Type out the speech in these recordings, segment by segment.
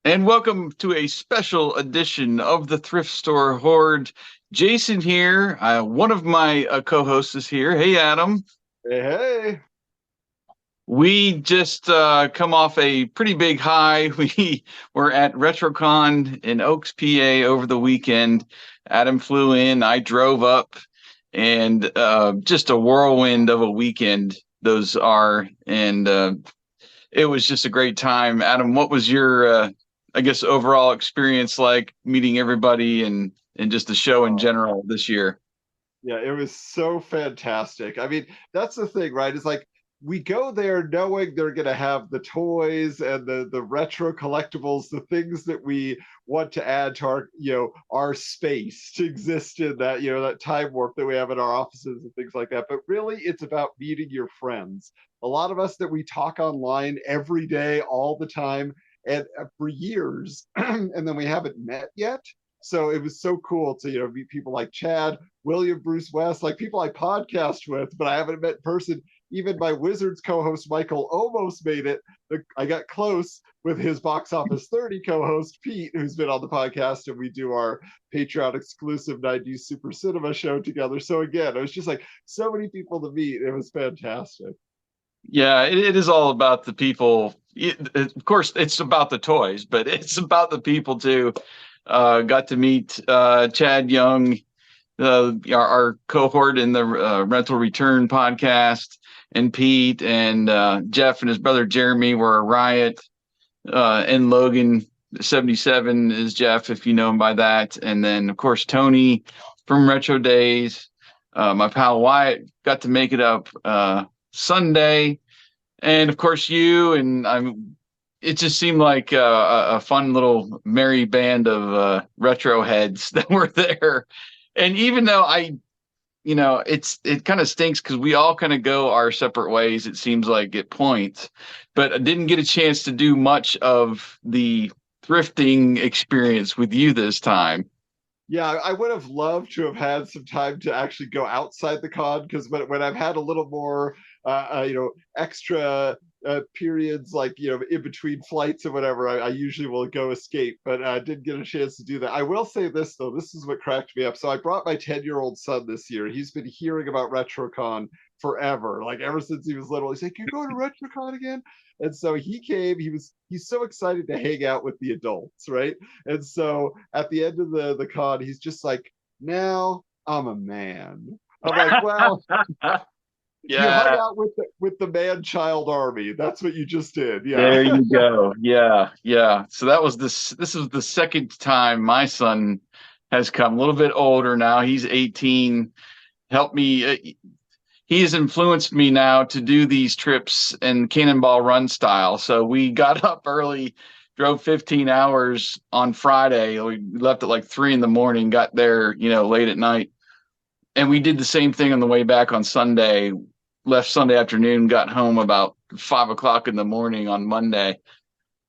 And welcome to a special edition of the Thrift Store Horde. Jason here. One of my co-hosts is here. Hey, Adam. Hey, hey. We just come off a pretty big high. We were at RetroCon in Oaks, PA over the weekend. Adam flew in. I drove up, and just a whirlwind of a weekend those are. And it was just a great time. Adam, what was your, I guess, overall experience like meeting everybody and just the show in Oh, general this year? yeah, it was so fantastic. I mean, that's the thing, right? It's like we go there knowing they're going to have the toys and the retro collectibles, the things that we want to add to our, our space to exist in that, that time warp that we have in our offices and things like that. But really, it's about meeting your friends. A lot of us that we talk online every day, all the time, and for years, and then we haven't met yet. So it was so cool to meet people like Chad, William Bruce West, like people I podcast with, but I haven't met in person. Even my Wizards co-host Michael almost made it. I got close with his Box Office 30 co-host Pete, who's been on the podcast, and we do our Patreon exclusive 90s Super Cinema show together. So again, it was just like so many people to meet. It was fantastic. Yeah, it is all about the people. Of course, it's about the toys, but it's about the people too. Got to meet Chad Young, our cohort in the Rental Return podcast, and Pete and Jeff and his brother Jeremy were a riot. And Logan 77 is Jeff, if you know him by that. And then, of course, Tony from Retro Days. My pal Wyatt got to make it up Sunday. And of course, you and it just seemed like a fun little merry band of retro heads that were there. And even though it kind of stinks because we all kind of go our separate ways, it seems like at points, but I didn't get a chance to do much of the thrifting experience with you this time. Yeah, I would have loved to have had some time to actually go outside the con because when I've had a little more, extra periods like in between flights or whatever, I usually will go escape. But I didn't get a chance to do that. I will say this though, this is what cracked me up. So I brought my 10-year-old son this year. He's been hearing about RetroCon forever, like ever since he was little. He's like, "You going to RetroCon again?" And so he came. He's so excited to hang out with the adults, right? And so at the end of the con, he's just like, "Now I'm a man." I'm like, "Well, you hung Yeah, out with the man child army. That's what you just did." there Yeah. you go. Yeah, yeah. So that was this was the second time my son has come, a little bit older now. He's 18. Helped me. He has influenced me now to do these trips in Cannonball Run style. So we got up early, drove 15 hours on Friday. We left at like 3 in the morning, got there, late at night. And we did the same thing on the way back on Sunday. Left Sunday afternoon, got home about 5 o'clock in the morning on Monday.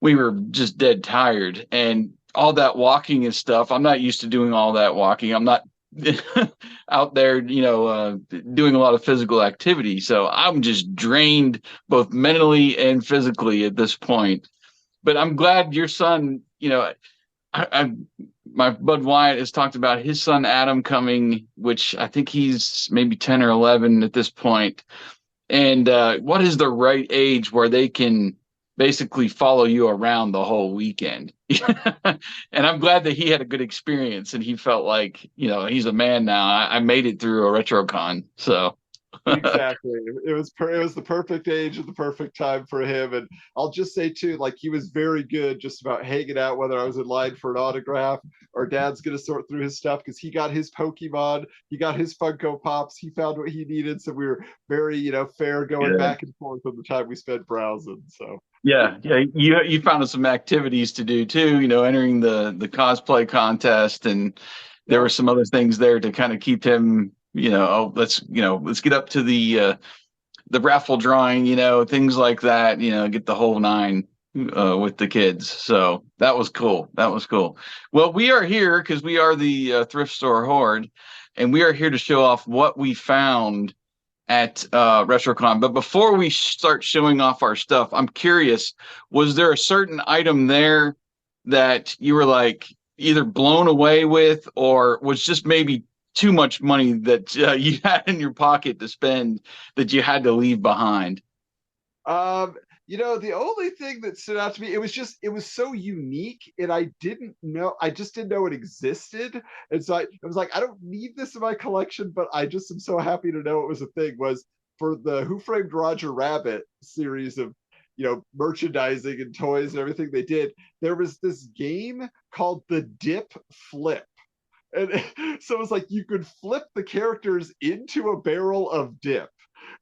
We were just dead tired. And all that walking and stuff, I'm not used to doing all that walking. I'm not out there, doing a lot of physical activity. So I'm just drained both mentally and physically at this point. But I'm glad your son, I my bud Wyatt has talked about his son Adam coming, which I think he's maybe 10 or 11 at this point. And what is the right age where they can basically follow you around the whole weekend? And I'm glad that he had a good experience and he felt like, he's a man now. I made it through a RetroCon. So, Exactly. It was the perfect age and the perfect time for him. And I'll just say too, like he was very good just about hanging out, whether I was in line for an autograph or dad's gonna sort through his stuff because he got his Pokemon, he got his Funko Pops, he found what he needed. So we were very, fair going yeah. back and forth on the time we spent browsing. So Yeah, yeah. You found some activities to do too, entering the cosplay contest, and there were yeah. some other things there to kind of keep him, oh, let's get up to the raffle drawing, things like that, get the whole nine with the kids. So that was cool. That was cool. Well, we are here because we are the Thrift Store Horde, and we are here to show off what we found at RetroCon. But before we start showing off our stuff, I'm curious, was there a certain item there that you were like either blown away with or was just maybe too much money that you had in your pocket to spend that you had to leave behind? Um, the only thing that stood out to me, it was so unique, and I just didn't know it existed. And so I was like, I don't need this in my collection, but I just am so happy to know it was a thing. Was for the Who Framed Roger Rabbit series of, merchandising and toys and everything they did, there was this game called the Dip Flip. And so it was like you could flip the characters into a barrel of dip,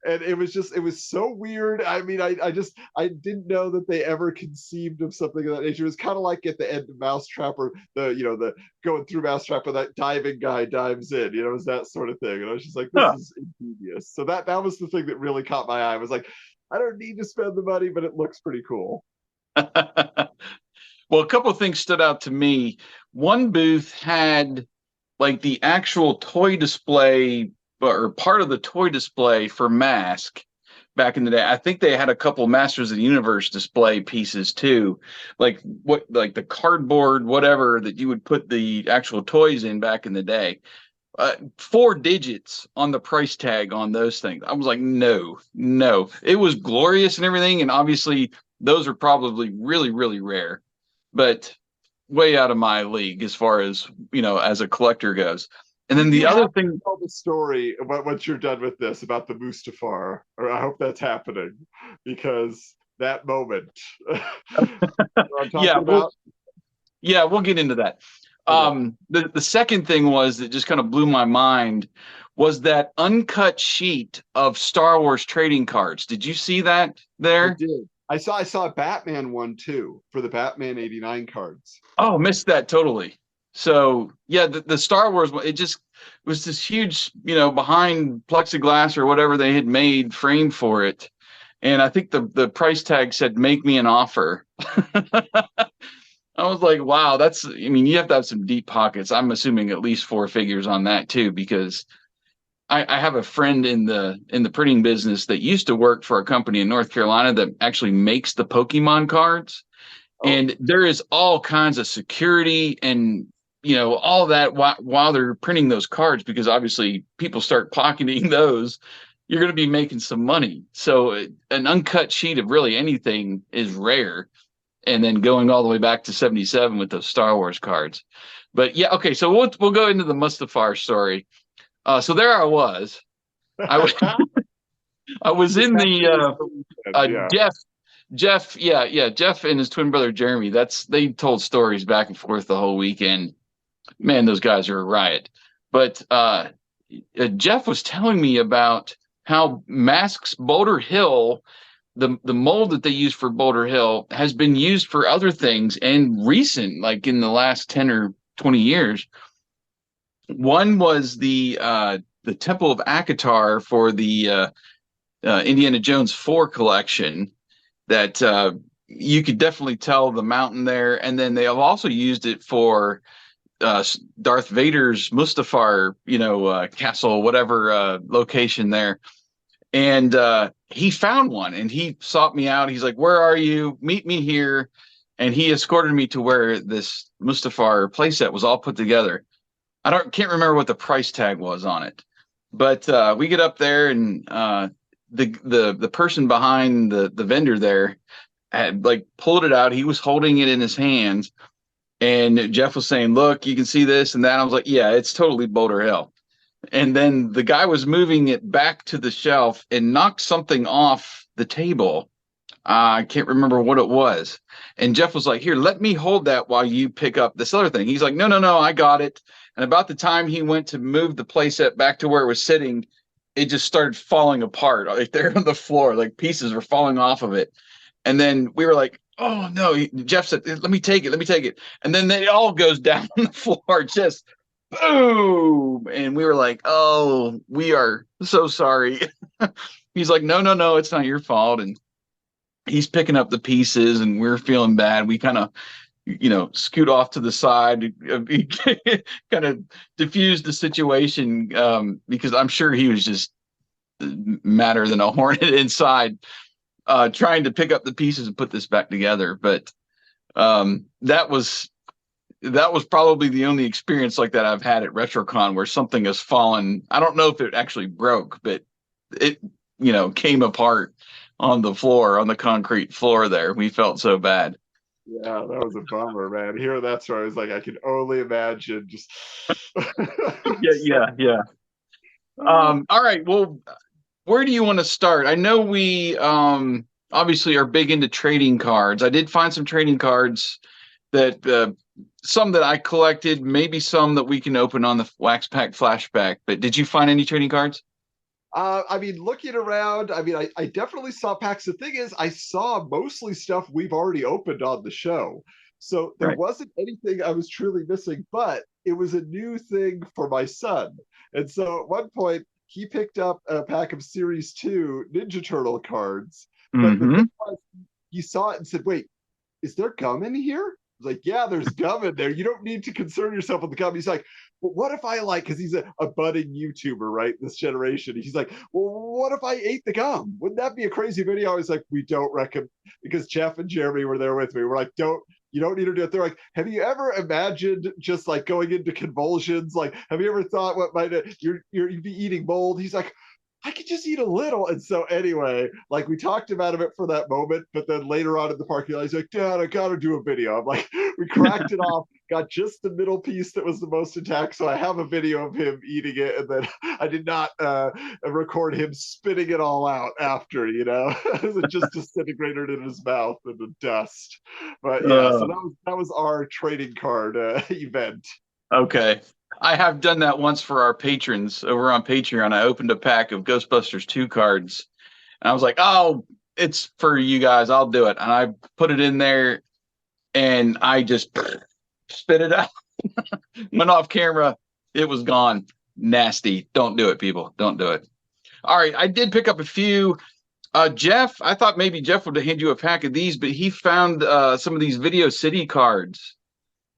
and it was so weird. I mean, I didn't know that they ever conceived of something of that nature. It was kind of like at the end of Mousetrap, or the going through Mousetrap where that diving guy dives in, it was that sort of thing. And I was just like, this Huh. is ingenious. So that was the thing that really caught my eye. I was like, I don't need to spend the money, but it looks pretty cool. Well, a couple of things stood out to me. One booth had like the actual toy display or part of the toy display for Mask back in the day. I think they had a couple Masters of the Universe display pieces too, like the cardboard, whatever that you would put the actual toys in back in the day. 4 digits on the price tag on those things. I was like, no, no. It was glorious and everything, and obviously those are probably really, really rare, but way out of my league as far as as a collector goes. And then You the other have to thing, tell the story about once you're done with this about the Mustafar, or I hope that's happening, because that moment. I'm yeah, talking about. we'll get into that. Okay. The second thing was that just kind of blew my mind was that uncut sheet of Star Wars trading cards. Did you see that I there? did. I saw a Batman one too for the Batman '89 cards. Oh, missed that totally. So yeah, the Star Wars one, it just was this huge, behind plexiglass or whatever they had made frame for it. And I think the price tag said make me an offer. I was like, wow, I mean, you have to have some deep pockets. I'm assuming at least 4 figures on that too, because I have a friend in the printing business that used to work for a company in North Carolina that actually makes the Pokemon cards. Oh, And there is all kinds of security and all that while they're printing those cards, because obviously people start pocketing those, you're going to be making some money. So an uncut sheet of really anything is rare, and then going all the way back to 77 with those Star Wars cards. But yeah, okay, so we'll go into the Mustafar story. So there I was. I was I was in the yeah. Jeff, yeah, Jeff and his twin brother Jeremy. They told stories back and forth the whole weekend. Man, those guys are a riot. But Jeff was telling me about how Masks Boulder Hill, the mold that they use for Boulder Hill, has been used for other things and recent, like in the last 10 or 20 years. One was the Temple of Akatar for the Indiana Jones 4 collection that you could definitely tell the mountain there. And then they have also used it for Darth Vader's Mustafar, castle, whatever location there. And he found one and he sought me out. He's like, "Where are you? Meet me here." And he escorted me to where this Mustafar playset was all put together. Can't remember what the price tag was on it, but we get up there and the person behind the vendor there had like pulled it out. He was holding it in his hands, and Jeff was saying, "Look, you can see this and that." I was like, "Yeah, it's totally Boulder Hill." And then the guy was moving it back to the shelf and knocked something off the table. I can't remember what it was. And Jeff was like, "Here, let me hold that while you pick up this other thing." He's like, "No, no, no, I got it." And about the time he went to move the playset back to where it was sitting, it just started falling apart right there on the floor. Like pieces were falling off of it. And then we were like, "Oh no." Jeff said, "Let me take it. Let me take it." And then it all goes down on the floor, just boom. And we were like, "Oh, we are so sorry." He's like, "No, no, no, it's not your fault." And he's picking up the pieces and we're feeling bad. We kind of, scoot off to the side, kind of diffuse the situation, because I'm sure he was just madder than a hornet inside, trying to pick up the pieces and put this back together. But That was probably the only experience like that I've had at RetroCon where something has fallen. I don't know if it actually broke, but it, came apart on the floor, on the concrete floor there. We felt so bad. Yeah, that was a bummer, man. Here, that's where I was like, I can only imagine just. Yeah, So, yeah, yeah. All right. Well, where do you want to start? I know we obviously are big into trading cards. I did find some trading cards that some that I collected, maybe some that we can open on the Wax Pack Flashback. But did you find any trading cards? I mean, looking around, I mean, I definitely saw packs. The thing is, I saw mostly stuff we've already opened on the show. So there Right. wasn't anything I was truly missing, but it was a new thing for my son. And so at one point, he picked up a pack of Series 2 Ninja Turtle cards. But the thing Mm-hmm. was, he saw it and said, wait, is there gum in here? I was like, yeah, there's gum in there. You don't need to concern yourself with the gum. He's like, but what if I like, because he's a budding YouTuber, right? This generation. He's like, well, what if I ate the gum? Wouldn't that be a crazy video? I was like, we don't recommend, because Jeff and Jeremy were there with me. We're like, you don't need to do it. They're like, have you ever imagined just like going into convulsions? Like, have you ever thought what might you'd be eating mold? He's like, I could just eat a little. And so anyway, like we talked about it for that moment, but then later on in the parking lot, he's like, Dad, I gotta do a video. I'm like, we cracked it off, got just the middle piece that was the most intact. So I have a video of him eating it, and then I did not record him spitting it all out after, it just disintegrated in his mouth in the dust. But yeah, so Uh, that was our trading card event. okay. I have done that once for our patrons over on Patreon. I opened a pack of Ghostbusters 2 cards and I was like, oh, it's for you guys. I'll do it. And I put it in there and I just spit it out. Went off camera. It was gone. Nasty. Don't do it, people. Don't do it. All right. I did pick up a few. Jeff, I thought maybe Jeff would hand you a pack of these, but he found some of these Video City cards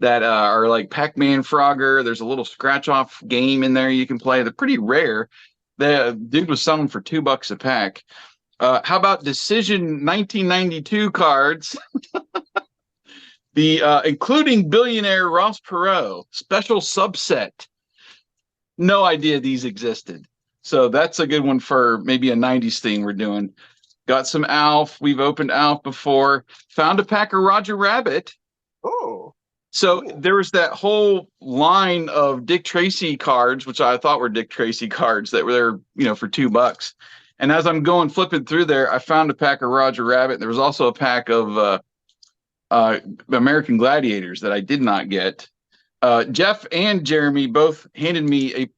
that are like Pac-Man Frogger. There's a little scratch-off game in there you can play. They're pretty rare. The dude was selling for $2 a pack. How about Decision 1992 cards? The including billionaire Ross Perot special subset. No idea these existed. So that's a good one for maybe a 90s thing we're doing. Got some Alf. We've opened Alf before. Found a pack of Roger Rabbit. Oh, So cool. there was that whole line of Dick Tracy cards, which I thought were Dick Tracy cards that were there, for $2. And as I'm going flipping through there, I found a pack of Roger Rabbit. There was also a pack of American Gladiators that I did not get. Jeff and Jeremy both handed me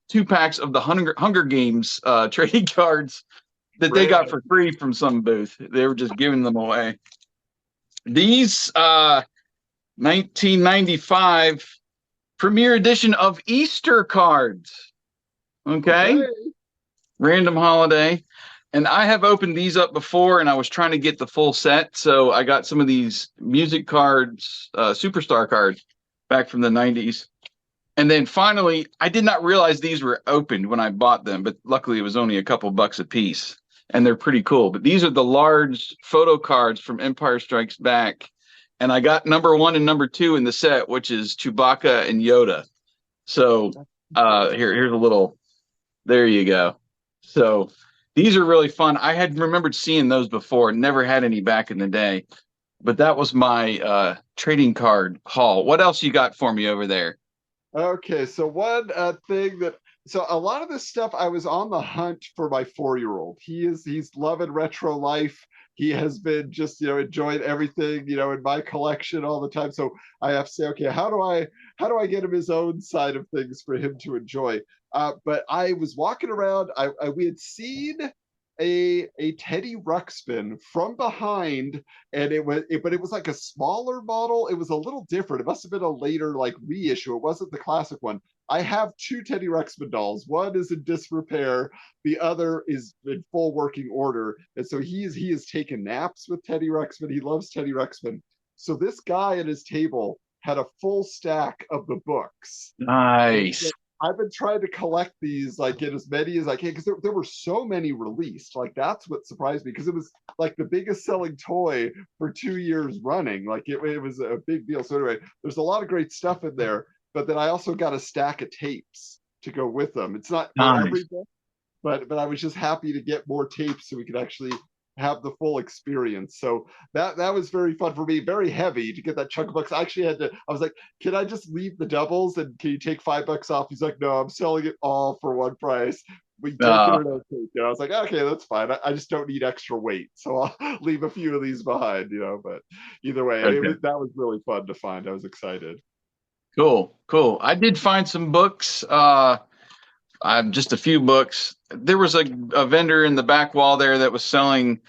2 packs of the Hunger Games trading cards that they got Random. for free from some booth. They were just giving them away. These 1995 premiere edition of Easter cards. Okay. Okay. Random holiday. And I have opened these up before and I was trying to get the full set. So I got some of these music cards, superstar cards back from the 90s. And then finally, I did not realize these were opened when I bought them, but luckily it was only a couple bucks a piece. And they're pretty cool. But these are the large photo cards from Empire Strikes Back. And I got number 1 and number 2 in the set, which is Chewbacca and Yoda. So here's a little, there you go. So these are really fun. I had remembered seeing those before, never had any back in the day. But that was my trading card haul. What else you got for me over there? Okay, so one thing that so a lot of this stuff I was on the hunt for my 4-year-old. He's loving retro life. He has been just enjoying everything in my collection all the time. So I have to say, okay, how do I get him his own side of things for him to enjoy? But I was walking around. We had seen a Teddy Ruxpin from behind, and but it was like a smaller model. It was a little different. It must have been a later like reissue. It wasn't the classic one. I have 2 Teddy Ruxpin dolls. One is in disrepair. The other is in full working order. And so he is taking naps with Teddy Ruxpin. He loves Teddy Ruxpin. So this guy at his table had a full stack of the books. Nice. I've been trying to collect these, like get as many as I can, because there were so many released. Like that's what surprised me, because it was like the biggest selling toy for 2 years running. Like it was a big deal. So anyway, there's a lot of great stuff in there. But then I also got a stack of tapes to go with them. It's not for Nice. every book, but I was just happy to get more tapes so we could actually have the full experience. So that was very fun for me. Very heavy to get that chunk of books. I actually had to. I was like, "Can I just leave the doubles and can you take $5 off?" He's like, "No, I'm selling it all for one price. We take it Uh, or don't take it." I was like, "Okay, that's fine. I just don't need extra weight, so I'll leave a few of these behind." But either way, okay. that was really fun to find. I was excited. Cool. Cool. I did find some books. Just a few books. There was a vendor in the back wall there that was selling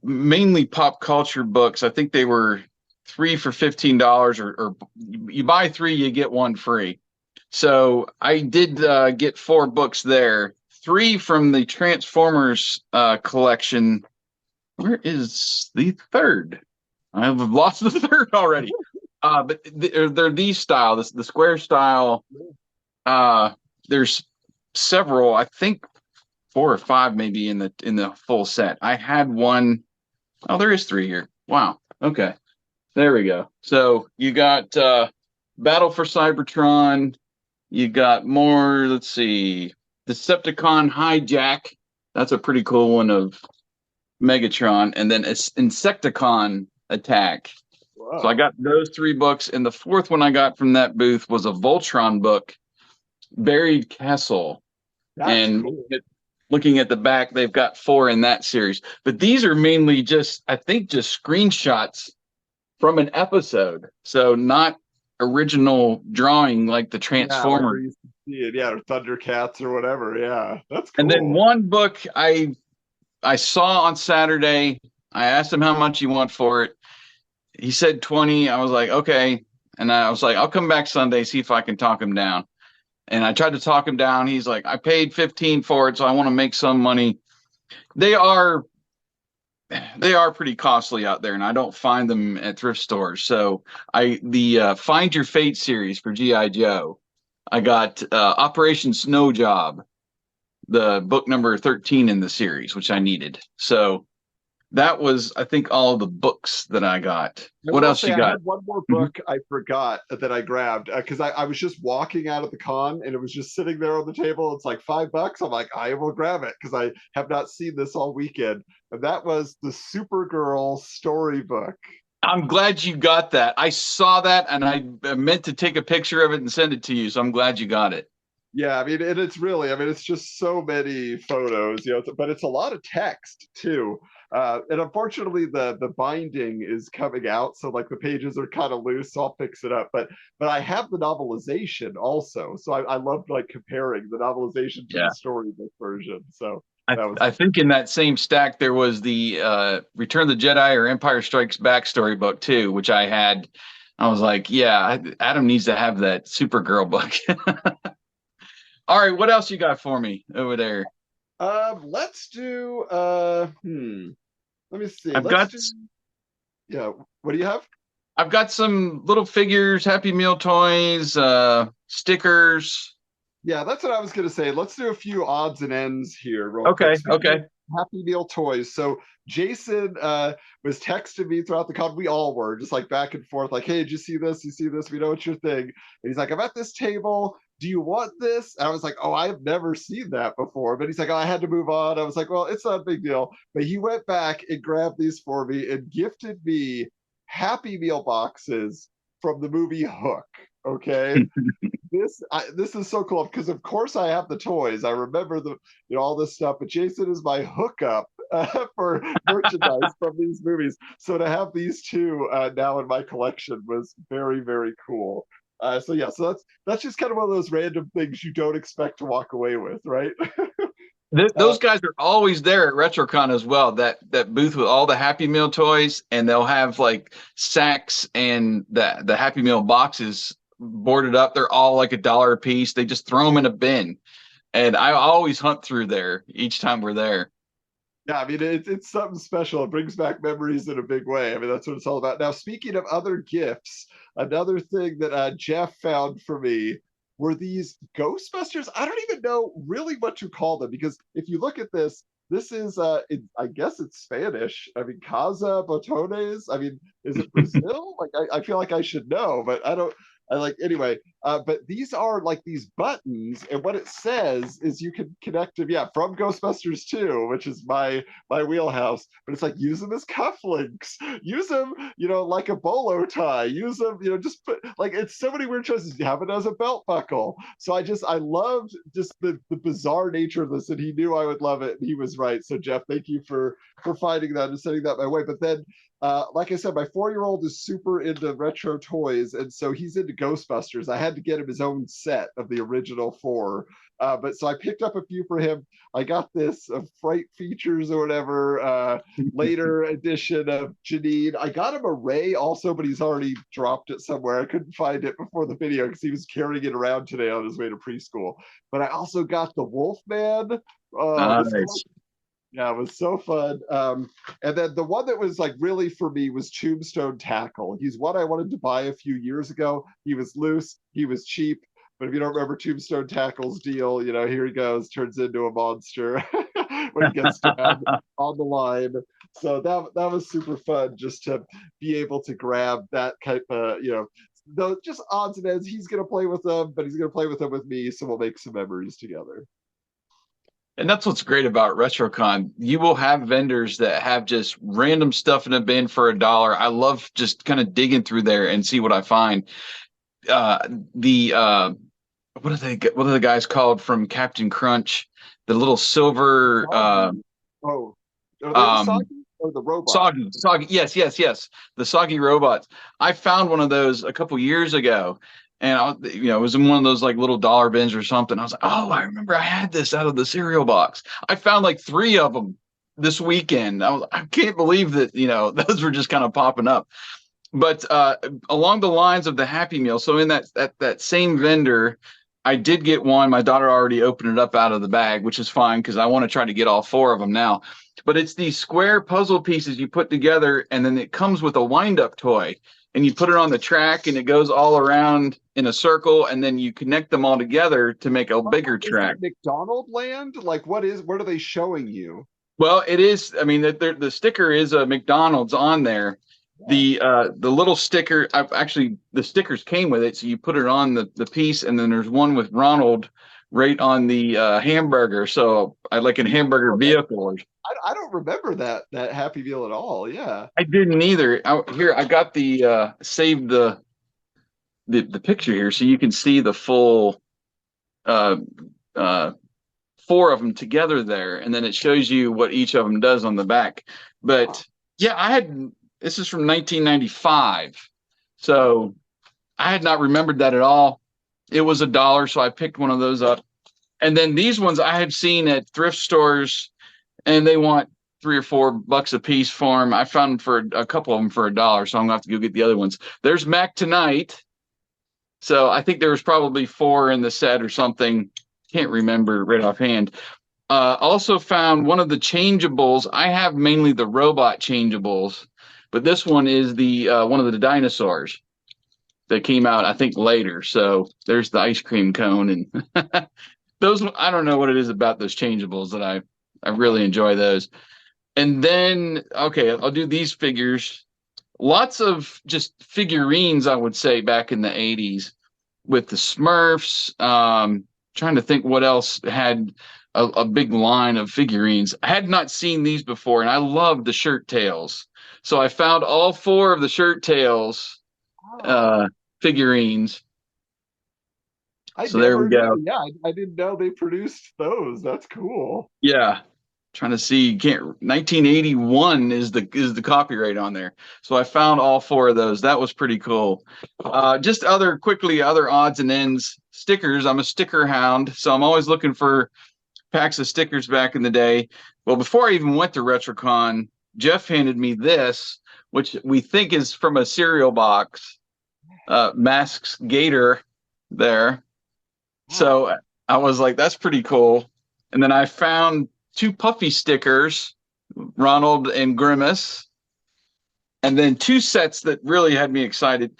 mainly pop culture books. I think they were three for $15, or you buy three, you get one free. So I did get four books there. Three from the Transformers collection. Where is the third? I've lost the third already. But they're these style, the square style. Uh, there's several. I think four or five maybe in the full set. I had one. Oh, there is three here. Wow. Okay. There we go. So you got Battle for Cybertron. You got more, let's see, Decepticon Hijack. That's a pretty cool one of Megatron. And then Insecticon Attack. So I Wow, got those three books. And the fourth one I got from that booth was a Voltron book, Buried Castle. that's And cool. looking at the back, they've got four in that series. But these are mainly just, I think, just screenshots from an episode. So not original drawing like the Yeah, like Transformer. we used to see it. Yeah, or Thundercats or whatever. Yeah, that's And then cool. one book I saw on Saturday. I asked him how much he want for it. He said 20. I was like, okay. And I was like, I'll come back Sunday, see if I can talk him down. And I tried to talk him down. He's like, I paid 15 for it, so I want to make some money. They are they are pretty costly out there, and I don't find them at thrift stores. So I the Find Your Fate series for GI Joe. I got Operation Snow Job, the book number 13 in the series, which I needed. So that was, I think, all the books that I got. I What will else say you I got? had one more Mhm. book I forgot that I grabbed because I was just walking out of the con and it was just sitting there on the table. It's like $5. I'm like, I will grab it because I have not seen this all weekend. And that was the Supergirl storybook. I'm glad you got that. I saw that, and I meant to take a picture of it and send it to you. So I'm glad you got it. Yeah, I mean, and it's really, I mean, it's just so many photos, but it's a lot of text too. And unfortunately, the binding is coming out, so like the pages are kind of loose. So I'll fix it up. But I have the novelization also, so I loved like comparing the novelization to the Yeah. storybook version. So I, that was I think in that same stack there was the Return of the Jedi or Empire Strikes Back storybook too, which I had. I was like, yeah, Adam needs to have that Supergirl book. All right, what else you got for me over there? let's do let me see. I've Let's got do yeah. What do you have? I've got some little figures, Happy Meal toys, stickers. Yeah, that's what I was gonna say. Let's do a few odds and ends here, real quick. Okay, Speaking of okay. Happy Meal toys, so Jason was texting me throughout the con. We all were just like back and forth, like, "Hey, did you see this? You see this? We know it's your thing." And he's like, "I'm at this table. Do you want this?" And I was like, "Oh, I've never seen that before." But he's like, "Oh, I had to move on." I was like, "Well, it's not a big deal." But he went back and grabbed these for me and gifted me Happy Meal boxes from the movie Hook. Okay, this is so cool because of course I have the toys. I remember the all this stuff, but Jason is my hookup for merchandise from these movies. So to have these two now in my collection was very cool. So yeah, so that's just kind of one of those random things you don't expect to walk away with, right? uh, Those guys are always there at RetroCon as well. That booth with all the Happy Meal toys, and they'll have like sacks and the Happy Meal boxes boarded up. They're all like $1 a piece. They just throw them in a bin, and I always hunt through there each time we're there. Yeah, I mean it's something special. It brings back memories in a big way. I mean that's what it's all about. Now, speaking of other gifts, another thing that Jeff found for me were these Ghostbusters. I don't even know really what to call them, because if you look at this, this is I guess it's Spanish. I mean, Casa Botones. I mean, is it Brazil? Like, I feel like I should know, but I don't. I like anyway. But these are like these buttons, and what it says is you can connect them. Yeah, from Ghostbusters 2, which is my wheelhouse. But it's like, use them as cufflinks, use them, like a bolo tie, use them, just put, like, it's so many weird choices. You have it as a belt buckle. So I loved just the bizarre nature of this, and he knew I would love it, and he was right. So Jeff, thank you for finding that and sending that my way. But then, like I said, my 4-year-old is super into retro toys, and so he's into Ghostbusters. I had to get him his own set of the original 4. But so I picked up a few for him. I got this Fright Features or whatever, later edition of Janine. I got him a Ray also, but he's already dropped it somewhere. I couldn't find it before the video because he was carrying it around today on his way to preschool. But I also got the Wolfman. Nice. Yeah, it was so fun. And then the one that was like really for me was Tombstone Tackle. He's one I wanted to buy a few years ago. He was loose, he was cheap. But if you don't remember Tombstone Tackle's deal, here he goes, turns into a monster when he gets down on the line. So that was super fun, just to be able to grab that type of, just odds and ends. He's going to play with them, but he's going to play with them with me. So we'll make some memories together. And that's what's great about RetroCon. You will have vendors that have just random stuff in a bin for $1. I love just kind of digging through there and see what I find. What are the guys called from Captain Crunch? The little silver are they the Soggy or the robot? Soggy. Yes. The Soggy robots. I found one of those a couple years ago, and it was in one of those like little dollar bins or something. I was like, oh, I remember I had this out of the cereal box. I found like 3 of them this weekend. I can't believe that, those were just kind of popping up. But along the lines of the Happy Meal, so in that same vendor, I did get one. My daughter already opened it up out of the bag, which is fine because I want to try to get all 4 of them now. But it's these square puzzle pieces you put together, and then it comes with a wind-up toy. And you put it on the track, and it goes all around in a circle, and then you connect them all together to make a bigger track. McDonald Land? Like, what are they showing you? Well, it is. I mean, the sticker is a McDonald's on there. The little sticker, the stickers came with it, so you put it on the piece, and then there's one with Ronald right on the hamburger. So I like a hamburger vehicle. I don't remember that Happy Meal at all. Yeah, I didn't either. I got the saved the picture here so you can see the full 4 of them together there, and then it shows you what each of them does on the back. But yeah, this is from 1995, so I had not remembered that at all. It was $1, so I picked one of those up. And then these ones I have seen at thrift stores, and they want $3 or $4 a piece for them. I found them for a couple of them for $1, so I'm gonna have to go get the other ones. There's Mac Tonight, so I think there was probably 4 in the set or something. Can't remember right offhand. Also found one of the changeables. I have mainly the robot changeables, but this one is the one of the dinosaurs that came out, I think, later. So there's the ice cream cone, and those, I don't know what it is about those changeables that I really enjoy those. And then, okay, I'll do these figures. Lots of just figurines, I would say, back in the 80s with the Smurfs. Trying to think what else had a big line of figurines. I had not seen these before, and I love the Shirt Tails. So I found all 4 of the Shirt Tails figurines. There we go. Yeah, I didn't know they produced those. That's cool. Yeah, trying to see. 1981 is the copyright on there. So I found all 4 of those. That was pretty cool. Just other odds and ends. Stickers. I'm a sticker hound, so I'm always looking for packs of stickers back in the day. Well, before I even went to RetroCon, Jeff handed me this, which we think is from a cereal box. Masks Gator there. So I was like, that's pretty cool. And then I found 2 Puffy stickers, Ronald and Grimace. And then 2 sets that really had me excited.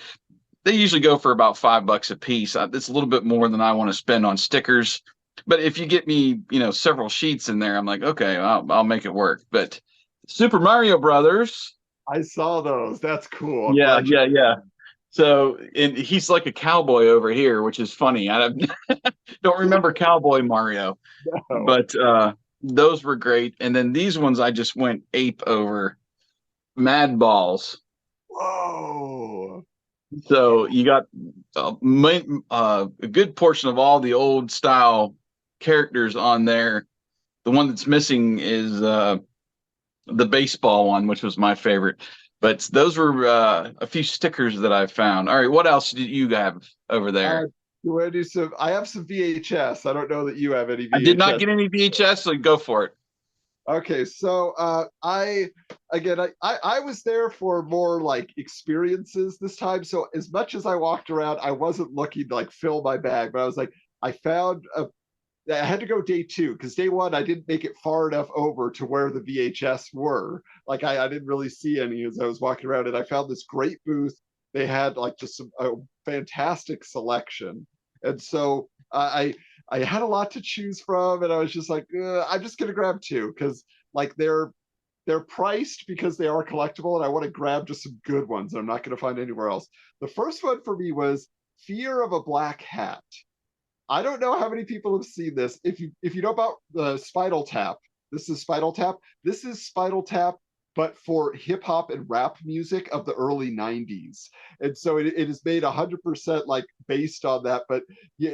they usually go for about $5 a piece. It's a little bit more than I want to spend on stickers. But if you get me, several sheets in there, I'm like, okay, I'll make it work. But Super Mario Brothers. I saw those. That's cool. I'm Yeah, glad you yeah, yeah. So, and he's like a cowboy over here, which is funny. I don't remember Cowboy Mario, know. but those were great. And then these ones I just went ape over. Mad Balls. Whoa. So you got a good portion of all the old style characters on there. The one that's missing is the baseball one, which was my favorite. But those were a few stickers that I found. All right, what else did you have over Uh, there? do I do some? I have some VHS. I don't know that you have any I did not VHS. get any VHS, so go for it. Okay, so I again I was there for more like experiences this time. So as much as I walked around, I wasn't looking to like fill my bag, but I was like, I found a I had to go day two because day one I didn't make it far enough over to where the VHS were. Like I didn't really see any as I was walking around, and I found this great booth. They had like just a fantastic selection, and so I had a lot to choose from, and I was just like, I'm just gonna grab two because like they're priced because they are collectible, and I want to grab just some good ones that I'm not gonna find anywhere else. The first one for me was Fear of a Black Hat. I don't know how many people have seen this. If you know about the Spinal Tap, this is Spinal Tap. This is Spinal Tap, but for hip hop and rap music of the early '90s, and so it is made 100% like based on that. But yeah,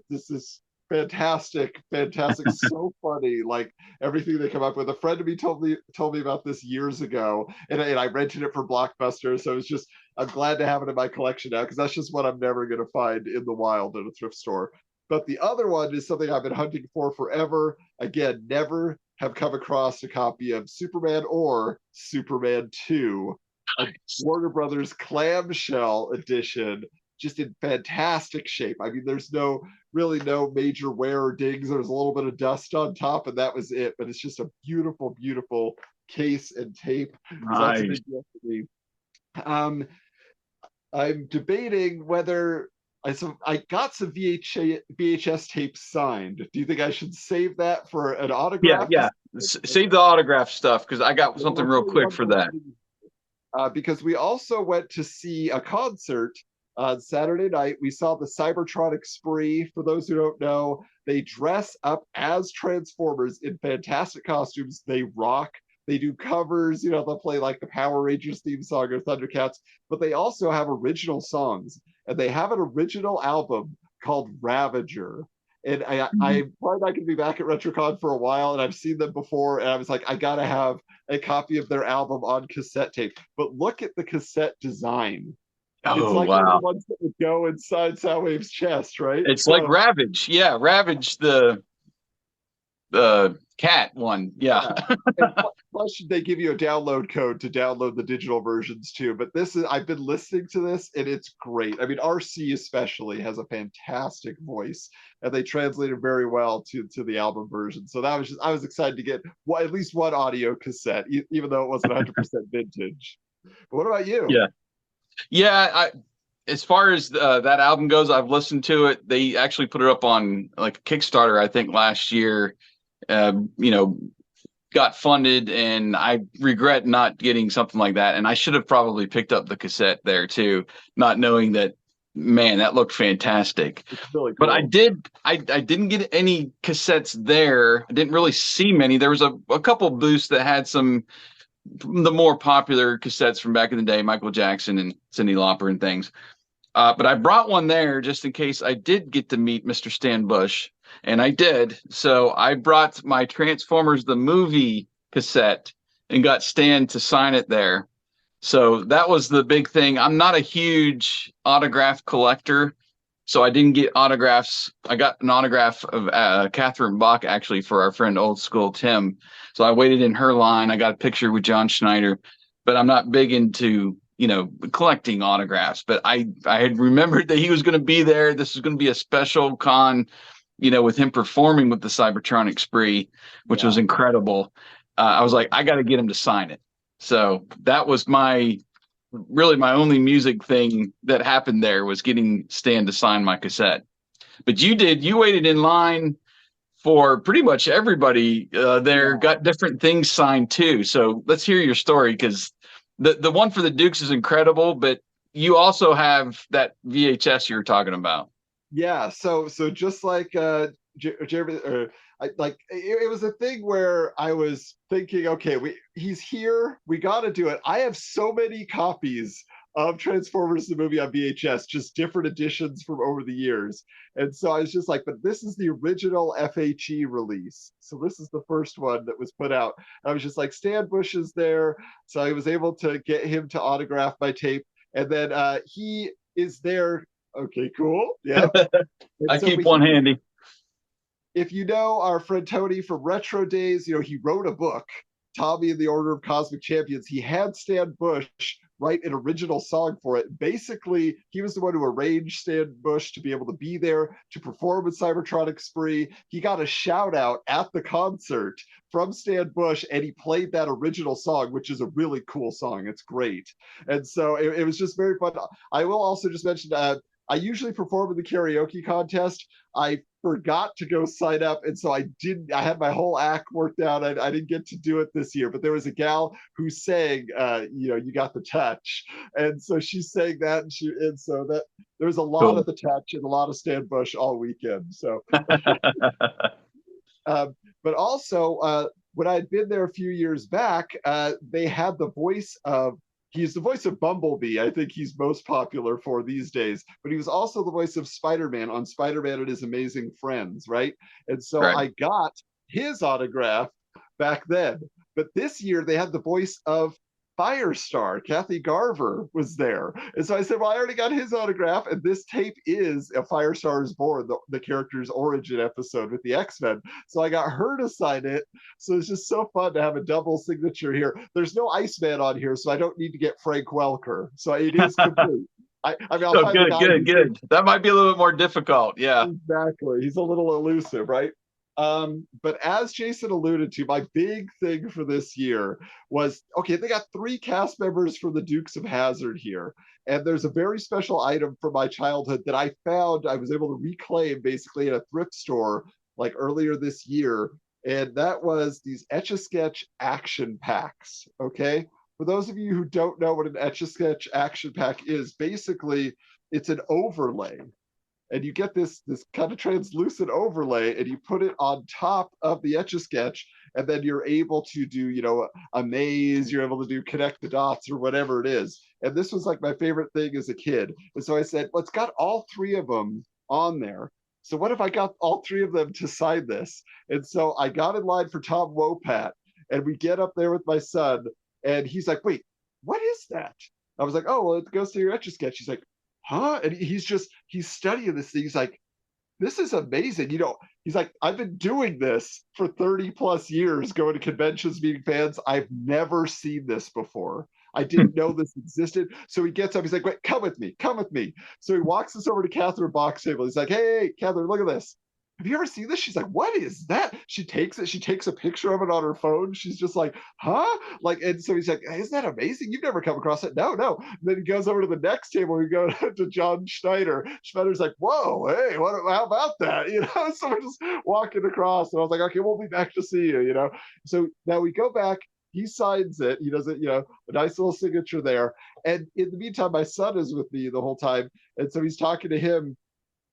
this is fantastic, fantastic, so funny. Like everything they come up with. A friend of me told me about this years ago, and I rented it for Blockbuster. So it's just I'm glad to have it in my collection now because that's just what I'm never going to find in the wild at a thrift store. But the other one is something I've been hunting for forever. Again, never have come across a copy of Superman or Superman 2, a Warner Brothers clamshell edition, just in fantastic shape. I mean, there's really no major wear or dings. There's a little bit of dust on top, and that was it. But it's just a beautiful, beautiful case and tape. So that's a Nice. big deal for me. Um, I'm debating whether I got some VHS tapes signed. Do you think I should save that for an Yeah, autograph? yeah. Save the autograph stuff because I got something I'll real tell you quick one for more that. thing. Because we also went to see a concert on Saturday night. We saw the Cybertronic Spree. For those who don't know, they dress up as Transformers in fantastic costumes. They rock. They do covers. They'll play like the Power Rangers theme song or Thundercats, but they also have original songs. And they have an original album called Ravager. And I'm probably not going to be back at RetroCon for a while, and I've seen them before, and I was like, I got to have a copy of their album on cassette tape. But look at the cassette design. It's Oh like one of the wow. ones that would go inside Soundwave's chest, right? It's like So Ravage. Yeah, Ravage the cat one. Yeah. yeah. And plus, they give you a download code to download the digital versions too. But I've been listening to this and it's great. I mean, RC especially has a fantastic voice, and they translated very well to the album version. So I was excited to get at least one audio cassette, even though it wasn't 100% vintage. But what about you? Yeah. Yeah, as far as that album goes, I've listened to it. They actually put it up on like Kickstarter, I think last year. You know, got funded, and I regret not getting something like that. And I should have probably picked up the cassette there too, not knowing that, man, that looked fantastic. It's really But cool. I didn't get any cassettes there. I didn't really see many. There was a couple booths that had some the more popular cassettes from back in the day, Michael Jackson and Cyndi Lauper and things. But I brought one there just in case I did get to meet Mr. Stan Bush, and I did. So I brought my Transformers the movie cassette and got Stan to sign it there. So that was the big thing. I'm not a huge autograph collector, so I didn't get autographs. I got an autograph of Catherine Bach actually for our friend Old School Tim. So I waited in her line. I got a picture with John Schneider, but I'm not big into collecting autographs. But I had remembered that he was going to be there. This was going to be a special con, with him performing with the Cybertronic Spree, which was Yeah. incredible. I was like, I got to get him to sign it. So that was my really my only music thing that happened there was getting Stan to sign my cassette. But you waited in line for pretty much everybody there, Yeah. got different things signed too. So let's hear your story, because the one for the Dukes is incredible, but you also have that VHS you're talking about. Yeah, so just like Jeremy, or like it was a thing where I was thinking, okay, he's here, we got to do it. I have so many copies of Transformers the movie on VHS, just different editions from over the years, and so I was just like, but this is the original FHE release, so this is the first one that was put out. And I was just like, Stan Bush is there, so I was able to get him to autograph my tape, and then he is there. Okay, cool. Yep. And I so, keep but one handy. if you know our friend Tony from Retro Days, he wrote a book, Tommy and the Order of Cosmic Champions. He had Stan Bush write an original song for it. Basically, he was the one who arranged Stan Bush to be able to be there to perform with Cybertronic Spree. He got a shout out at the concert from Stan Bush, and he played that original song, which is a really cool song. It's great. And so it was just very fun. I will also just mention I usually perform in the karaoke contest. I forgot to go sign up, and so I didn't. I had my whole act worked out. I didn't get to do it this year, but there was a gal who sang, "You Got the Touch," and so she sang that, and so that there was a lot Cool. of the touch and a lot of Stan Bush all weekend. So, but also when I had been there a few years back, they had the voice of. He's the voice of Bumblebee. I think he's most popular for these days, but he was also the voice of Spider-Man on Spider-Man and His Amazing Friends, right? And so Right. I got his autograph back then. But this year they had the voice of Firestar. Kathy Garver was there. And so I said, well, I already got his autograph. And this tape is A Firestar is Born, the character's origin episode with the X-Men. So I got her to sign it. So it's just so fun to have a double signature here. There's no Iceman on here, so I don't need to get Frank Welker. So it is complete. I mean, I'll Oh, find the good, guy good, who good. That might be a little bit more difficult. Yeah. exactly. He's a little elusive, right? But as Jason alluded to, my big thing for this year was okay, they got 3 cast members from the Dukes of Hazzard here. And there's a very special item from my childhood that I found I was able to reclaim basically in a thrift store like earlier this year. And that was these Etch a Sketch action packs. Okay. For those of you who don't know what an Etch a Sketch action pack is, basically it's an overlay, and you get this kind of translucent overlay, and you put it on top of the Etch a Sketch, and then you're able to do a maze, you're able to do connect the dots or whatever it is. And this was like my favorite thing as a kid, and so I said, well, it's got all 3 of them on there, so what if I got all 3 of them to sign this? And so I got in line for Tom Wopat, and we get up there with my son, and he's like, wait, what is that? I was like, oh, well, it goes to your Etch a Sketch. He's like, huh? And he's studying this thing. He's like, this is amazing. He's like, I've been doing this for 30 plus years, going to conventions, meeting fans. I've never seen this before. I didn't know this existed. So he gets up, he's like, wait, come with me, come with me. So he walks us over to Catherine Box table. He's like, hey, Catherine, look at this. Have you ever seen this? She's like, what is that? She takes it, she takes a picture of it on her phone. She's just like, huh? Like, and so he's like, hey, isn't that amazing? You've never come across it. No, no. And then he goes over to the next table. We go to John Schneider. Schneider's like, whoa, hey, how about that? So we're just walking across. And I was like, okay, we'll be back to see you. So now we go back. He signs it. He does it, a nice little signature there. And in the meantime, my son is with me the whole time. And so he's talking to him,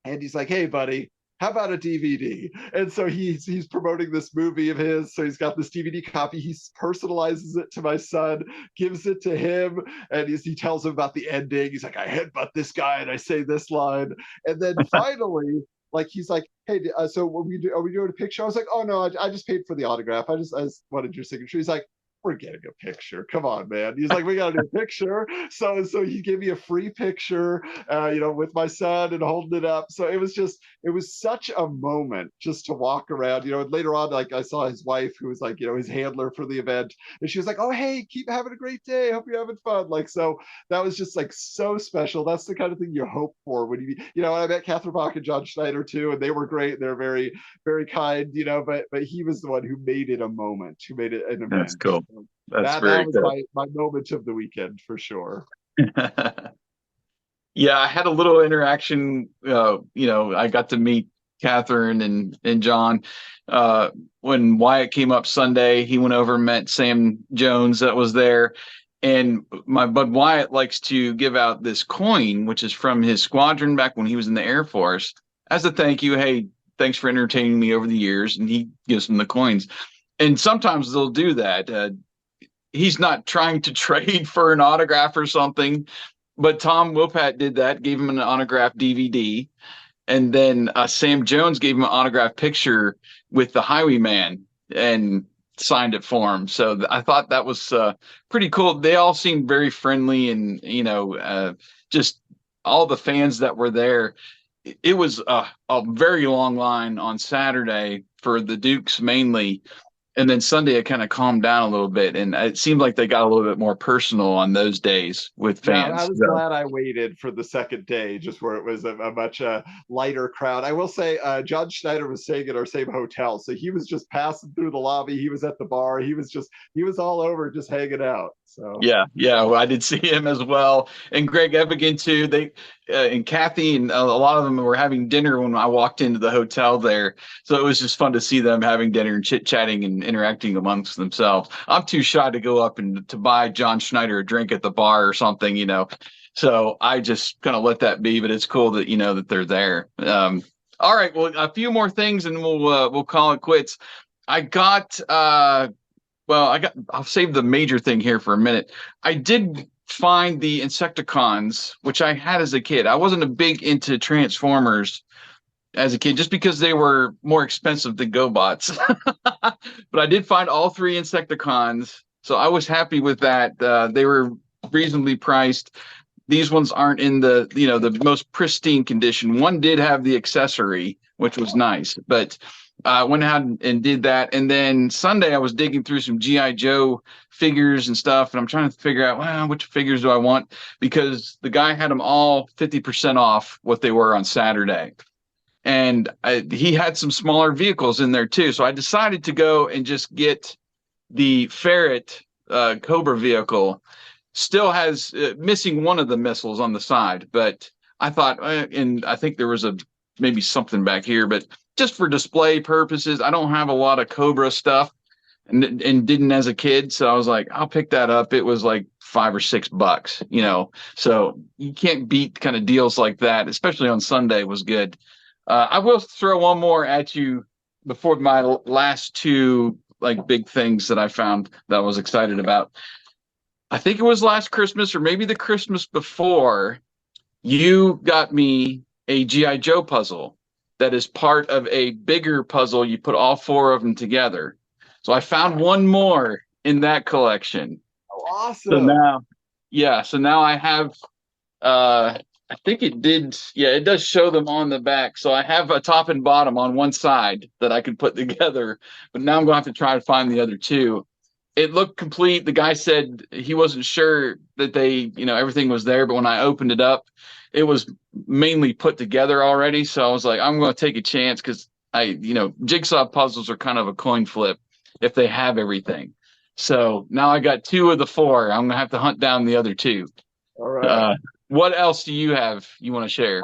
and he's like, hey, buddy, how about a DVD? And so he's promoting this movie of his. So he's got this DVD copy. He personalizes it to my son, gives it to him, and he tells him about the ending. He's like, I headbutt this guy and I say this line. And then finally, like he's like, hey, so are we doing a picture? I was like, oh no, I just paid for the autograph. I just wanted your signature. He's like, we're getting a picture. Come on, man. He's like, we got to do a picture. So he gave me a free picture, with my son and holding it up. So it was such a moment just to walk around, and later on, like I saw his wife, who was like, his handler for the event. And she was like, oh, hey, keep having a great day. Hope you're having fun. Like, so that was just like so special. That's the kind of thing you hope for when I met Catherine Bach and John Schneider too, and they were great. They're very, very kind, but he was the one who made it a moment, who made it an event. That's cool. That's That very was cool. my moment of the weekend for sure. Yeah, I had a little interaction. I got to meet Catherine and John. Uh, when Wyatt came up Sunday, he went over and met Sam Jones that was there. And my bud Wyatt likes to give out this coin, which is from his squadron back when he was in the Air Force, as a thank you. Hey, thanks for entertaining me over the years. And he gives them the coins. And sometimes they'll do that. He's not trying to trade for an autograph or something, but Tom Wopat did that, gave him an autographed DVD, and then Sam Jones gave him an autographed picture with the Highwayman and signed it for him. So I thought that was pretty cool. They all seemed very friendly, and just all the fans that were there. It was a very long line on Saturday for the Dukes mainly, and then Sunday it kind of calmed down a little bit, and it seemed like they got a little bit more personal on those days with Yeah, I fans. was So, glad I waited for the second day, just where it was a much lighter crowd. I will say, John Schneider was staying at our same hotel, so he was just passing through the lobby. He was at the bar. He was all over, just hanging out. So yeah, well, I did see him as well, and Greg Evigan too. They and Kathy and a lot of them were having dinner when I walked into the hotel there. So it was just fun to see them having dinner and chit chatting and interacting amongst themselves. I'm too shy to go up and to buy John Schneider a drink at the bar or something. So I just kind of let that be. But it's cool that that they're there. All right, well, a few more things, and we'll call it quits. I got I'll save the major thing here for a minute. I did find the Insecticons, which I had as a kid. I wasn't a big into Transformers as a kid just because they were more expensive than GoBots. But I did find all three Insecticons, so I was happy with that. They were reasonably priced. These ones aren't in the most pristine condition. One did have the accessory, which was nice, but I went out and did that. And then Sunday I was digging through some GI Joe figures and stuff, and I'm trying to figure out, well, which figures do I want, because the guy had them all 50% off what they were on Saturday. And he had some smaller vehicles in there too, so I decided to go and just get the Ferret Cobra vehicle. Still has missing one of the missiles on the side, but I thought, and I think there was maybe something back here, but just for display purposes, I don't have a lot of Cobra stuff, and didn't as a kid, so I was like, I'll pick that up. It was like $5 or $6, so you can't beat kind of deals like that, especially on Sunday was good. I will throw one more at you before my last two like big things that I found that I was excited about. I think it was last Christmas or maybe the Christmas before, you got me a GI Joe puzzle that is part of a bigger puzzle. You put all four of them together. So I found one more in that collection. oh, So awesome. now, yeah, so now I have I think it does show them on the back. So I have a top and bottom on one side that I could put together, but now I'm going to have to try to find the other two. It looked complete. The guy said he wasn't sure that everything was there, but when I opened it up, it was mainly put together already. So I was like, I'm going to take a chance because jigsaw puzzles are kind of a coin flip if they have everything. So now I got two of the four. I'm going to have to hunt down the other two. All right. Uh, what else do you have you want to share?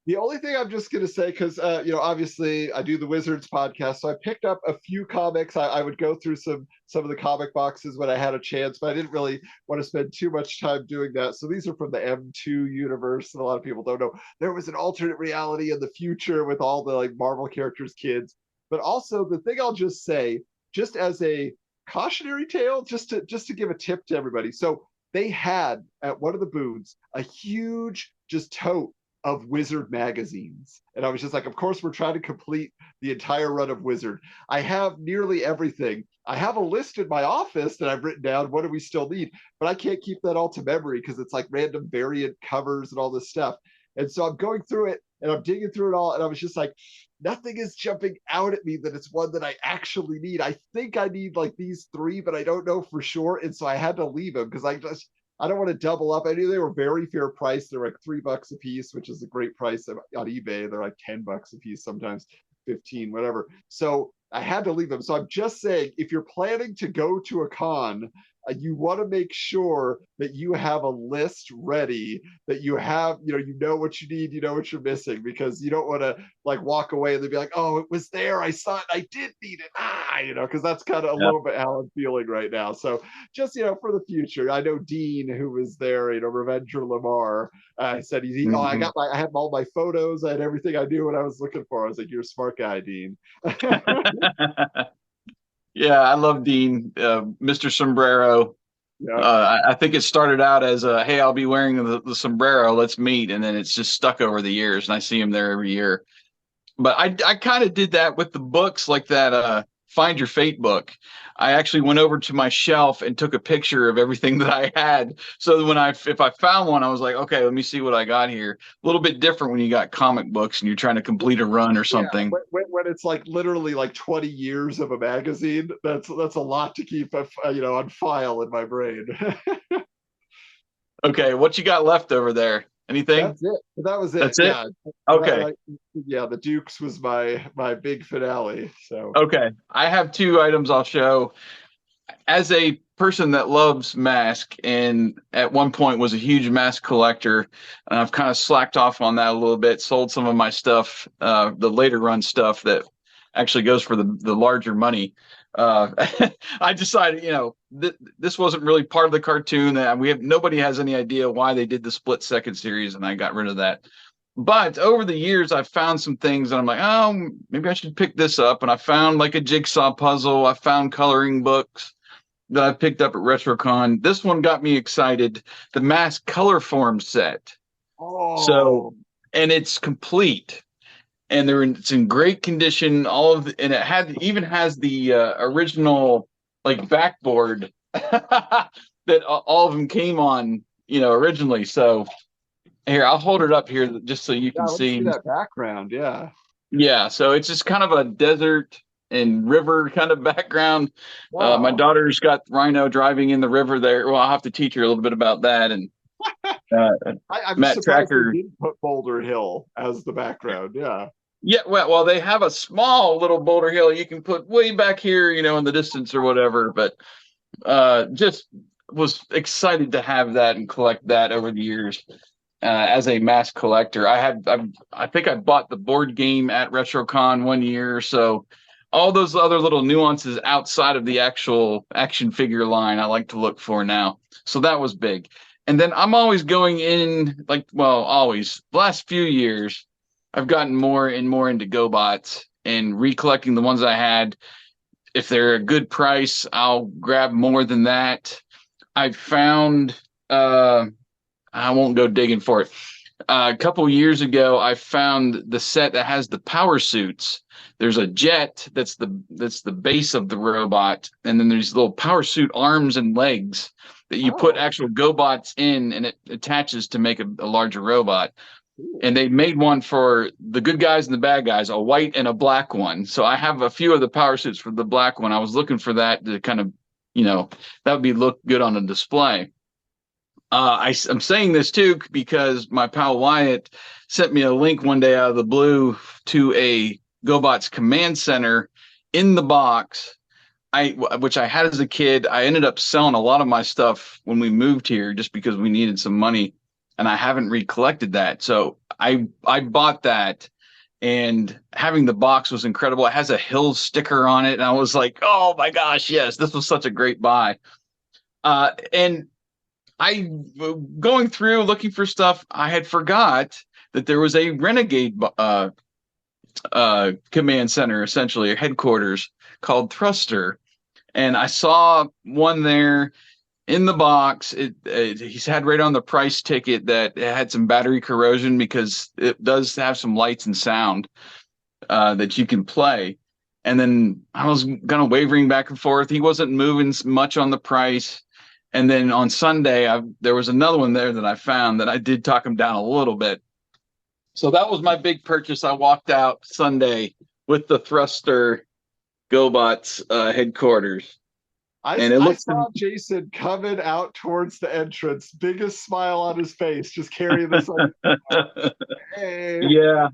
The only thing I'm just going to say, because, obviously I do the Wizards podcast, so I picked up a few comics. I would go through some of the comic boxes when I had a chance, but I didn't really want to spend too much time doing that. So these are from the M2 universe, and a lot of people don't know. There was an alternate reality in the future with all the like Marvel characters, kids. But also the thing I'll just say, just as a cautionary tale, just to give a tip to everybody. So they had at one of the booths a huge just tote of Wizard magazines. And I was just like, of course, we're trying to complete the entire run of Wizard. I have nearly everything. I have a list in my office that I've written down, what do we still need? But I can't keep that all to memory because it's like random variant covers and all this stuff. And so I'm going through it and I'm digging through it all. And I was just like, nothing is jumping out at me that it's one that I actually need. I think I need like these three, but I don't know for sure. And so I had to leave them because I don't want to double up. I knew they were very fair price. They're like $3 a piece, which is a great price on eBay. They're like $10 a piece, sometimes 15, whatever. So I had to leave them. So I'm just saying, if you're planning to go to a con, you want to make sure that you have a list ready, that you have, you know what you need, you know what you're missing, because you don't want to like walk away and then be like, oh, it was there, I saw it, I did need it, because that's kind of a Yeah. little bit how I'm feeling right now. So just, for the future, I know Dean, who was there, Revenger Lamar, said oh, Mhm. I had all my photos, I had everything I knew what I was looking for. I was like, you're a smart guy, Dean. Yeah, I love Dean, Mr. Sombrero. Yeah. I think it started out as hey, I'll be wearing the sombrero, let's meet, and then it's just stuck over the years, and I see him there every year. But I kind of did that with the books, like that Find Your Fate book. I actually went over to my shelf and took a picture of everything that I had. So that if I found one, I was like, okay, let me see what I got here. A little bit different when you got comic books and you're trying to complete a run or Yeah, something. when it's like literally like 20 years of a magazine, that's a lot to keep, on file in my brain. Okay, what you got left over there? Anything? That's it. That was it. That's it? Yeah. Okay. Yeah, the Dukes was my big finale. So Okay. I have two items I'll show. As a person that loves mask and at one point was a huge mask collector, and I've kind of slacked off on that a little bit, sold some of my stuff, the later run stuff that actually goes for the larger money. Uh, I decided, this wasn't really part of the cartoon. That nobody has any idea why they did the split second series, and I got rid of that. But over the years, I've found some things, and I'm like, oh, maybe I should pick this up. And I found like a jigsaw puzzle. I found coloring books that I picked up at RetroCon. This one got me excited. The Mask Color Form set. So, oh and it's complete, and it's in great condition. And it even has the original like backboard that all of them came on, originally. So here, I'll hold it up here just so you yeah, can let me see see. that background. Yeah. Yeah, so it's just kind of a desert and river kind of background. My Wow. daughter's got Rhino driving in the river there. Well, I'll have to teach her a little bit about that. And I'm Matt surprised they Tracker. didn't put Boulder Hill as the background. Yeah. Yeah, well, they have a small little boulder hill you can put way back here, in the distance or whatever. But just was excited to have that and collect that over the years. As a mass collector, I think I bought the board game at RetroCon one year, so all those other little nuances outside of the actual action figure line I like to look for now. So that was big. And then I'm always going in, like, well, always the last few years I've gotten more and more into GoBots and recollecting the ones I had. If they're a good price, I'll grab more than that. I found I won't go digging for it. A couple years ago, I found the set that has the power suits. There's a jet that's the base of the robot, and then there's little power suit arms and legs that you put Oh. actual GoBots in, and it attaches to make a larger robot. Cool. And they made one for the good guys and the bad guys, a white and a black one. So I have a few of the power suits for the black one. I was looking for that to kind of, that would be look good on a display. I'm saying this too because my pal Wyatt sent me a link one day out of the blue to a GoBots command center in the box. Which I had as a kid. I ended up selling a lot of my stuff when we moved here just because we needed some money, and I haven't recollected that. So I bought that, and having the box was incredible. It has a Hills sticker on it, and I was like, oh my gosh, yes, this was such a great buy. And I going through looking for stuff. I had forgot that there was a Renegade command center, essentially a headquarters called Thruster, and I saw one there in the box. He's had right on the price ticket that it had some battery corrosion because it does have some lights and sound that you can play. And then I was kind of wavering back and forth. He wasn't moving much on the price. And then on Sunday, there was another one there that I found that I did talk him down a little bit. So that was my big purchase. I walked out Sunday with the Thruster GoBots headquarters. And it I looked, saw Jason coming out towards the entrance, biggest smile on his face, just carrying this on. Hey. yeah.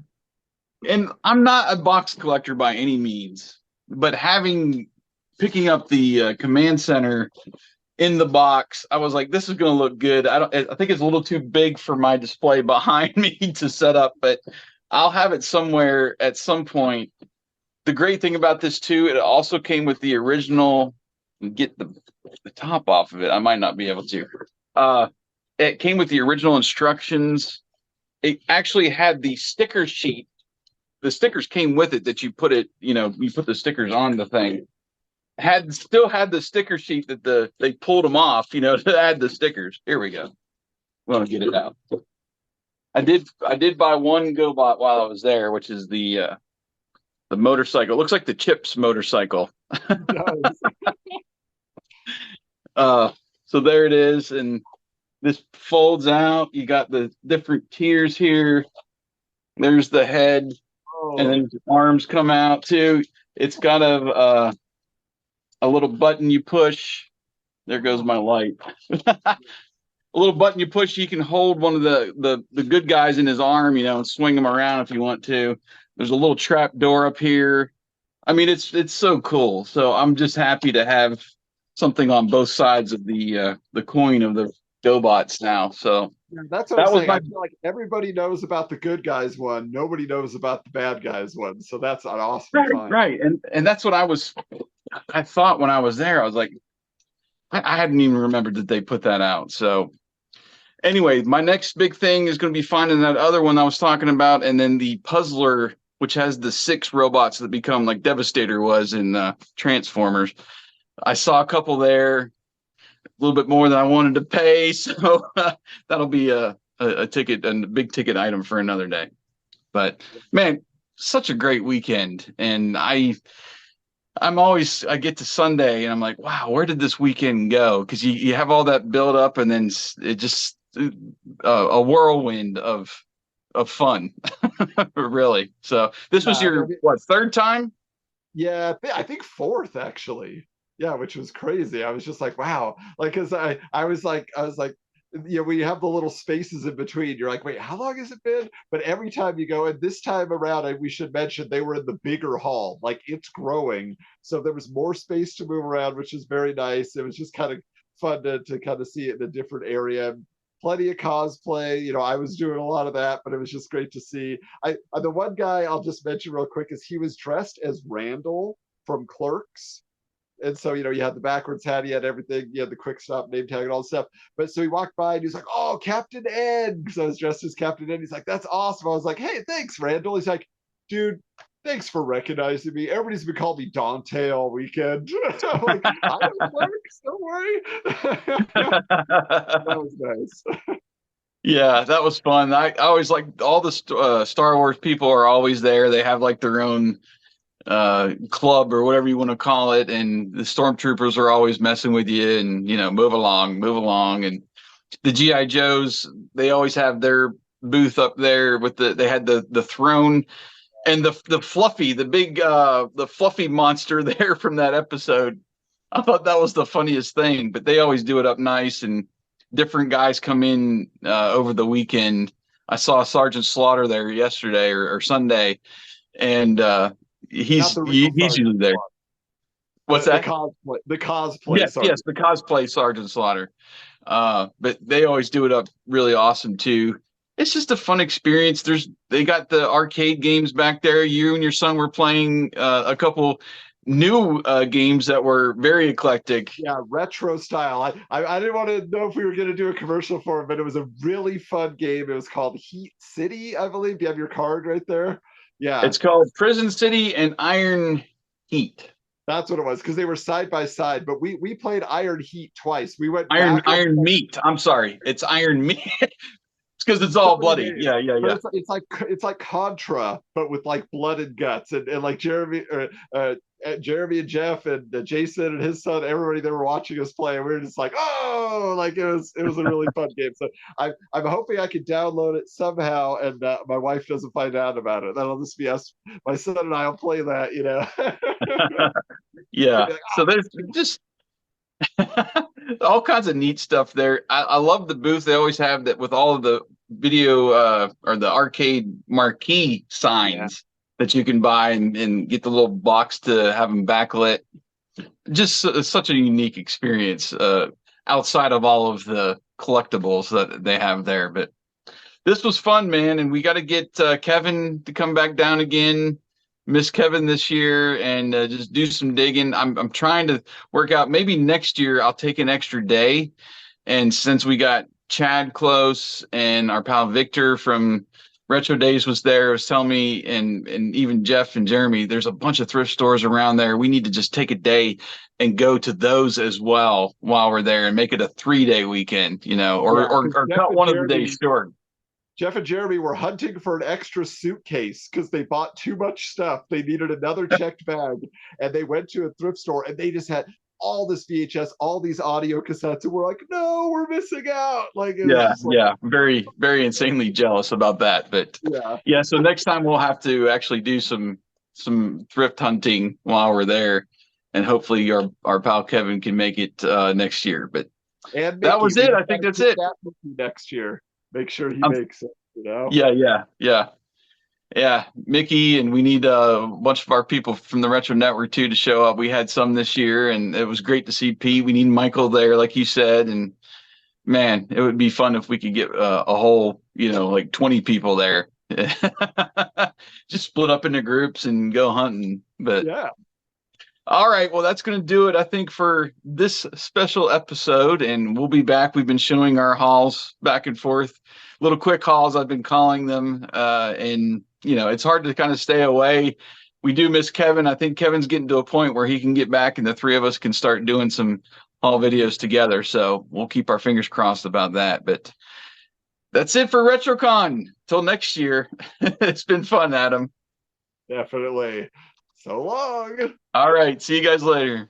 And I'm not a box collector by any means, but picking up the command center in the box. I was like, this is going to look good. I think it's a little too big for my display behind me to set up, but I'll have it somewhere at some point. The great thing about this too, it also came with the original. Get the top off of it. I might not be able to. It came with the original instructions. It actually had the sticker sheet. The stickers came with it that you put it, you put the stickers on the thing. Still had the sticker sheet that they pulled them off, to add the stickers. Here we go. We want to get it out. I did buy one GoBot while I was there, which is the motorcycle. It looks like the Chips motorcycle. So there it is, and this folds out. You got the different tiers here. There's the head, and then the arms come out too. It's got a little button you push. There goes my light. A little button you push. You can hold one of the good guys in his arm, and swing him around if you want to. There's a little trap door up here. I mean, it's so cool. So I'm just happy to have something on both sides of the coin of the GoBots now. So that's what I'm saying. I feel like everybody knows about the good guys one. Nobody knows about the bad guys one. So that's an awesome find. Right. And that's what I thought when I was there. I was like, I hadn't even remembered that they put that out. So anyway, my next big thing is going to be finding that other one I was talking about, and then the Puzzler, which has the 6 robots that become like Devastator was in Transformers. I saw a couple there, a little bit more than I wanted to pay, so that'll be a ticket and a big ticket item for another day. But man, such a great weekend, and I get to Sunday and I'm like, wow, where did this weekend go? Because you have all that build up, and then it just a whirlwind of fun, really. So this was your third time? Yeah, I think fourth actually. Yeah, which was crazy. I was just like, wow, like, because I was like, when you have the little spaces in between, you're like, wait, how long has it been? But every time you go, and this time around, we should mention they were in the bigger hall. Like, it's growing, so there was more space to move around, which is very nice. It was just kind of fun to kind of see it in a different area. Plenty of cosplay. I was doing a lot of that, but it was just great to see. The one guy I'll just mention real quick is he was dressed as Randall from Clerks. And so, you had the backwards hat, he had everything, you had the quick stop name tag and all the stuff. But so he walked by and he's like, oh, Captain Ed. Because I was dressed as Captain Ed. He's like, that's awesome. I was like, hey, thanks, Randall. He's like, dude, thanks for recognizing me. Everybody's been calling me Dante all weekend. I'm like, I don't work, don't worry. That was nice. Yeah, that was fun. I always like all the Star Wars people are always there. They have like their own club or whatever you want to call it, and the stormtroopers are always messing with you and move along. And the GI Joes, they always have their booth up there with they had the throne and the fluffy, the fluffy monster there from that episode. I thought that was the funniest thing, but they always do it up nice, and different guys come in over the weekend. I saw Sergeant Slaughter there yesterday or Sunday, and he's usually there. What's that? The cosplay. Yes, the cosplay Sergeant Slaughter. But they always do it up really awesome too. It's just a fun experience. They got the arcade games back there. You and your son were playing a couple new games that were very eclectic. Yeah, retro style. I didn't want to know if we were going to do a commercial for it, but it was a really fun game. It was called Heat City, I believe. Do you have your card right there? Yeah. It's called Prison City and Iron Heat. That's what it was, because they were side by side, but we played Iron Heat twice. We went Iron Meat. I'm sorry. It's Iron Meat. It's because it's all bloody. Yeah. It's like Contra, but with like blood and guts, and like Jeremy and Jeff and Jason and his son, everybody, they were watching us play, and we were just like, oh, like it was a really fun game. So I'm hoping I can download it somehow, and my wife doesn't find out about it. That'll just be us. My son and I will play that, Yeah. So there's just all kinds of neat stuff there. I love the booth they always have that with all of the video or the arcade marquee signs that you can buy and get the little box to have them backlit. Just such a unique experience. outside of all of the collectibles that they have there. But this was fun, man, and we got to get Kevin to come back down again. Miss Kevin this year, and just do some digging. I'm trying to work out. Maybe next year I'll take an extra day, and since we got Chad close and our pal Victor from Retro Days was there, was telling me, and even Jeff and Jeremy, there's a bunch of thrift stores around there. We need to just take a day and go to those as well while we're there, and make it a 3-day weekend, or Yeah, or cut one of the days short. Jeff and Jeremy were hunting for an extra suitcase because they bought too much stuff. They needed another checked bag, and they went to a thrift store and they just had all this VHS, all these audio cassettes, and we're like, no, we're missing out. Like, Yeah, very, very insanely jealous about that. But yeah, yeah, so next time we'll have to actually do some thrift hunting while we're there, and hopefully our pal Kevin can make it next year. But and that Mickey, was it. I think that's it. that Mickey next year. Make sure he Um, makes it. yeah. Mickey, and we need a bunch of our people from the Retro Network too to show up. We had some this year, and it was great to see Pete. We need Michael there, like you said, and man, it would be fun if we could get a whole, like 20 people there. Just split up into groups and go hunting. But Yeah. all right, well, that's going to do it, I think, for this special episode, and we'll be back. We've been showing our hauls back and forth, little quick hauls, I've been calling them, and it's hard to kind of stay away. We do miss Kevin. I think Kevin's getting to a point where he can get back, and the three of us can start doing some haul videos together. So we'll keep our fingers crossed about that. But that's it for RetroCon. Till next year. It's been fun, Adam. Definitely. So long. All right. See you guys later.